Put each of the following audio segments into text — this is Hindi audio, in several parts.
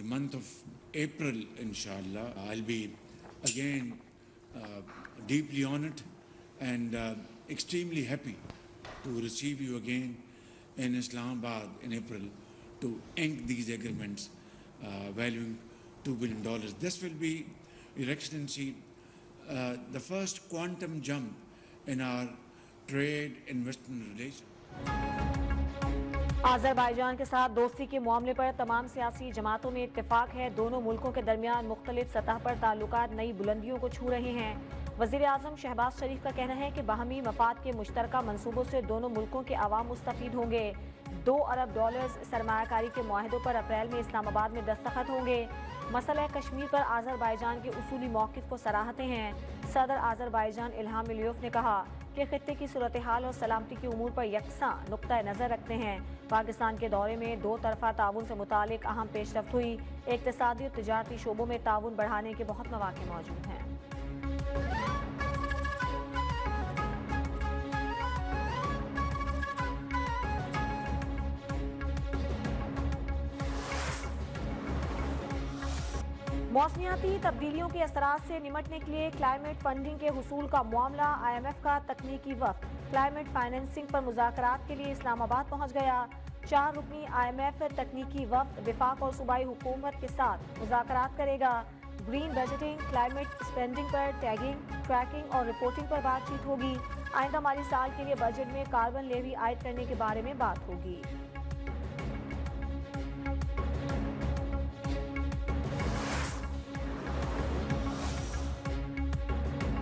month of April, inshallah, I'll be again deeply honored and extremely happy to receive you again in Islamabad in April to ink these agreements valuing $2 billion. This will be, Your Excellency, the first quantum jump in our trade investment relations. Azerbaijan के साथ दोस्ती के मामले पर तमाम सियासी जमातों में इत्तेफाक है। दोनों मुल्कों के दरमियान मुख्तलिफ सतह पर ताल्लुकात नई बुलंदियों को छू रहे हैं। वज़ीर आज़म शहबाज शरीफ का कहना है कि बाहमी मफाद के मुश्तरका मंसूबों से दोनों मुल्कों के अवाम मुस्तफीद होंगे। $2 अरब सरमायाकारी के मुआहदों पर अप्रैल में इस्लामाबाद में दस्तखत होंगे। मसला कश्मीर पर आज़रबाईजान के उसूली मौक़िफ़ को सराहते हैं। सदर आज़रबाईजान इल्हाम अलियव ने कहा कि खित्ते की सूरत हाल और सलामती के उमूर पर यकसा नुक्ता नज़र रखते हैं। पाकिस्तान के दौरे में 2 तरफ़ा ताउन से मुतालिक अहम पेशरफ्त हुई। इक़्तिसादी और तिजारती शोबों में ताउन बढ़ाने के बहुत मौक़े मौजूद हैं। मौसमियाती तब्दीलियों के असरात से निमटने के लिए क्लाइमेट फंडिंग के हुसूल का मामला IMF का तकनीकी वक्त क्लाइमेट फाइनेंसिंग पर मुज़ाकरात के लिए इस्लामाबाद पहुंच गया। 4 रुकनी IMF तकनीकी वक्त विफाक और सूबाई हुकूमत के साथ मुज़ाकरात करेगा। ग्रीन बजटिंग, क्लाइमेट स्पेंडिंग पर टैगिंग, ट्रैकिंग और रिपोर्टिंग पर बातचीत होगी। आइंदा माली साल के लिए बजट में कार्बन लेवी आयद करने के बारे में बात होगी।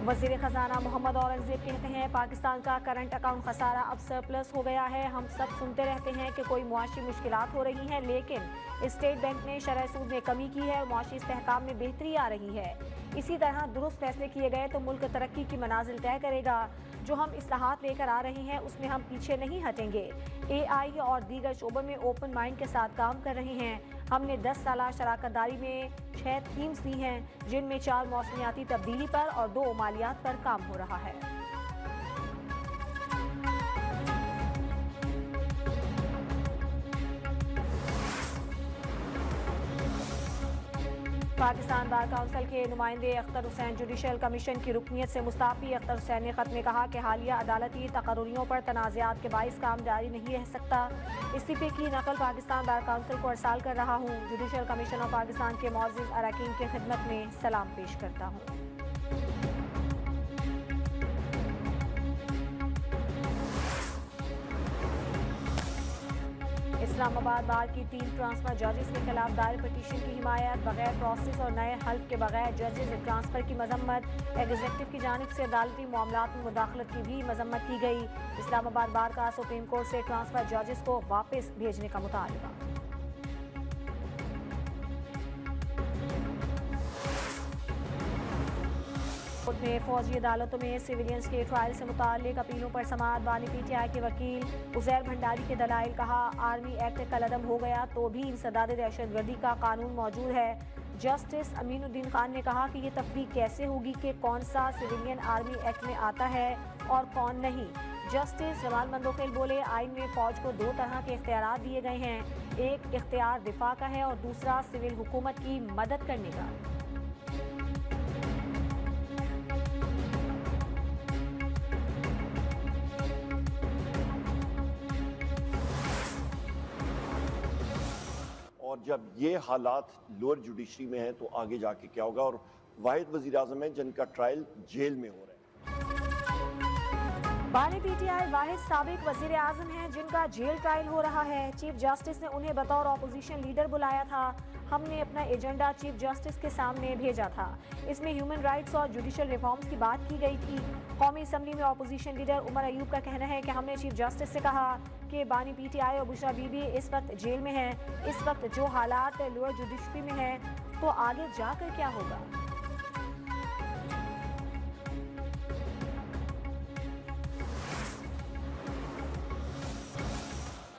वज़ीर ख़जाना मोहम्मद औरंगज़ेब कहते हैं पाकिस्तान का करंट अकाउंट खसारा अब सरप्लस हो गया है। हम सब सुनते रहते हैं कि कोई मुआशी मुश्किलात हो रही हैं, लेकिन स्टेट बैंक ने शरह सूद में कमी की है और मुआशी इस्तेहकाम में बेहतरी आ रही है। इसी तरह दुरुस्त फैसले किए गए तो मुल्क तरक्की की मनाजिल तय करेगा। जो हम इस्लाहात लेकर आ रहे हैं उसमें हम पीछे नहीं हटेंगे। AI और दीगर शोबों में ओपन माइंड के साथ काम कर रहे हैं। हमने 10 साला शराकतदारी में 6 थीम्स दी हैं, जिनमें 4 मौसमियाती तब्दीली पर और 2 मालियात पर काम हो रहा है। पाकिस्तान बार काउंसिल के नुमाइंदे अख्तर हुसैन जुडिशल कमीशन की रुकनीत से मुस्ताफ़ी। अख्तर हुसैन ने खत में कहा कि हालिया अदालती तकर्रियों पर तनाज़ात के बाइस काम जारी नहीं रह सकता। इस्तीफे की नकल पाकिस्तान बार काउंसिल को अरसाल कर रहा हूँ। जुडिशल कमीशन और पाकिस्तान के मुअज़्ज़िज़ अरकान की खिदमत में सलाम पेश करता हूँ। इस्लामाबाद बार की 3 ट्रांसफर जजेस के खिलाफ दायर पिटीशन की हिमायत। बगैर प्रोसेस और नए हल्फ के बगैर जजेस ट्रांसफर की मजम्मत। एग्जीक्यूटिव की जानिब से अदालती मामलात में मुदाखलत की भी मजम्मत की गई। इस्लामाबाद बार का सुप्रीम कोर्ट से ट्रांसफर जजेस को वापस भेजने का मुतालबा। कोर्ट में फौजी अदालतों में सिविलियंस के ट्रायल से मुताल्लिक अपीलों पर समाअत। बानी PTI के वकील उज़ैर भंडारी के दलाइल। कहा आर्मी एक्ट कलअदम हो गया तो भी इंसदाद दहशतगर्दी का कानून मौजूद है। जस्टिस अमीनुद्दीन खान ने कहा कि ये तफरीक कैसे होगी कि कौन सा सिविलियन आर्मी एक्ट में आता है और कौन नहीं। जस्टिस जमाल मंदोखेल बोले आइन में फौज को 2 तरह के इख्तियारात दिए गए हैं। एक इख्तियार दिफा का है और दूसरा सिविल हुकूमत की मदद करने का। और जब ये हालात लोअर जुडिशरी में है तो आगे जाके क्या होगा। और वाहिद वजीर आज़म है जिनका ट्रायल जेल में हो रहा है। बानी PTI वाहिद साबिक वजीर आज़म हैं जिनका जेल ट्रायल हो रहा है। चीफ जस्टिस ने उन्हें बतौर ऑपोजिशन लीडर बुलाया था। हमने अपना एजेंडा चीफ जस्टिस के सामने भेजा था। इसमें ह्यूमन राइट्स और जुडिशल रिफॉर्म्स की बात की गई थी। कौमी असम्बली में ऑपोजिशन लीडर उमर अयूब का कहना है कि हमने चीफ जस्टिस से कहा कि बानी PTI और बुशरा बीबी इस वक्त जेल में हैं। इस वक्त जो हालात लोअर जुडिशरी में हैं तो आगे जाकर क्या होगा।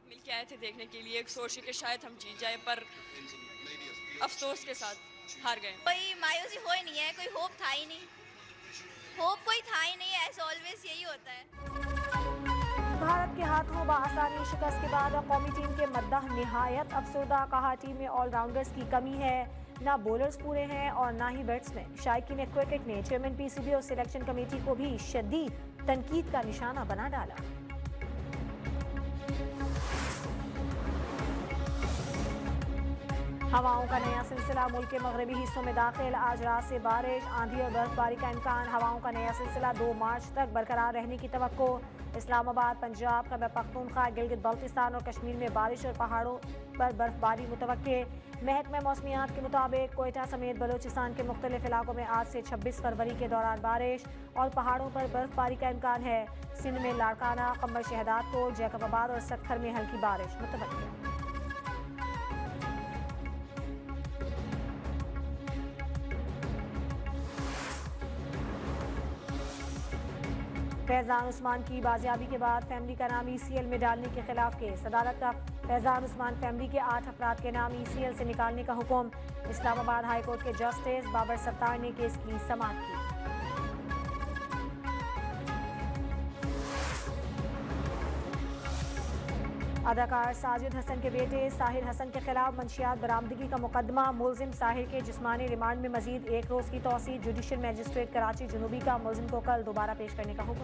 मिलके आए थे देखने के लिए, एक सोची कि शायद हम जीत जाए, पर अफसोस के साथ हार गए। कोई मायूसी हो ही नहीं है, कोई होप था ही नहीं, होप कोई था ही नहीं, एज ऑलवेज यही होता है। भारत के हाथों बाआसानी शिकस्त के बाद कौमी टीम के मद्दाह निहायत अफसरदा, कहा टीम में ऑलराउंडर्स की कमी है, ना बॉलर्स पूरे हैं और ना ही बैट्समैन। शायकीन क्रिकेट ने चेयरमैन पीसीबी और सिलेक्शन कमेटी को भी शदीद तनकीद का निशाना बना डाला। हवाओं का नया सिलसिला मुल्क के मगरबी हिस्सों में दाखिल। आज रात से बारिश, आंधी और बर्फबारी का इम्कान। हवाओं का नया सिलसिला 2 मार्च तक बरकरार रहने की तवक्को। इस्लामाबाद, पंजाब, खैबर पख्तूनख्वा, गिलगित बल्तिस्तान और कश्मीर में बारिश और पहाड़ों पर बर्फबारी मुतवक्के। महकमा मौसमियात के मुताबिक कोयटा समेत बलूचिस्तान के मुख्तलिफ इलाकों में आज से 26 फरवरी के दौरान बारिश और पहाड़ों पर बर्फबारी का इम्कान है। सिंध में लाड़काना, कम्बर शहदादपुर, जैकबाबाद और सत्थर में हल्की बारिश मुतवक्के। फैजान उस्मान की बाजियाबी के बाद फैमिली का नाम ईसीएल में डालने के खिलाफ केस। अदालत का फैजान उस्मान फैमिली के 8 अफराद के नाम ईसीएल से निकालने का हुक्म। इस्लामाबाद हाई कोर्ट के जस्टिस बाबर सत्तार ने केस की समाअत की। अदाकार साजिद हसन के बेटे साहिर हसन के खिलाफ मंशियात बरामदगी का मुकदमा। मुलजिम साहिर के जिस्मानी रिमांड में मजीद 1 रोज की तौसीह। जुडिशल मजिस्ट्रेट कराची जुनूबी का मुलजिम को कल दोबारा पेश करने का हुक्म।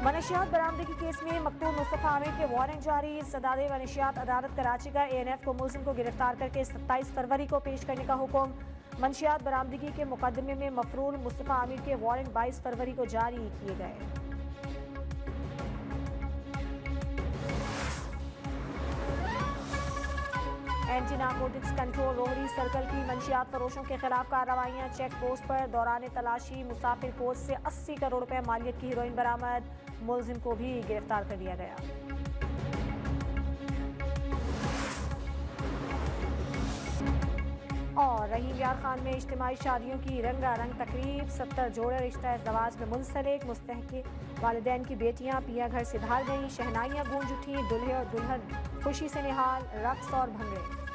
मनशियात बरामदगी केस में मकतूल मुस्तफा आमिर के वारंट जारी। सदादे मनशियात अदालत कराची का ANF को मुलजिम को गिरफ्तार करके 27 फरवरी को पेश करने का हुक्म। मंशियात बरामदगी के मुकदमे में मफरूल मुस्तफा आमिर के वारंट 22 फरवरी को जारी किए गए। Anti narcotics control Rohri circle की मंशियात फरोशों के खिलाफ कार्रवाइयां। चेक पोस्ट पर दौरान तलाशी मुसाफिर पोस्ट से 80 करोड़ रुपए मालियत की हीरोइन बरामद। मुलजिम को भी गिरफ्तार कर लिया गया। और रहीम यार खान में इज्तिमाई शादियों की रंगारंग तकरीब। 70 जोड़े रिश्ता इज़्दवाज में मुंसलिक। मुस्तहक़ वालिदैन की बेटियां पिया घर से बाहर गईं। शहनाइयां गूंज उठी। दूल्हे और दुल्हन खुशी से निहाल, रक्स और भंगड़े।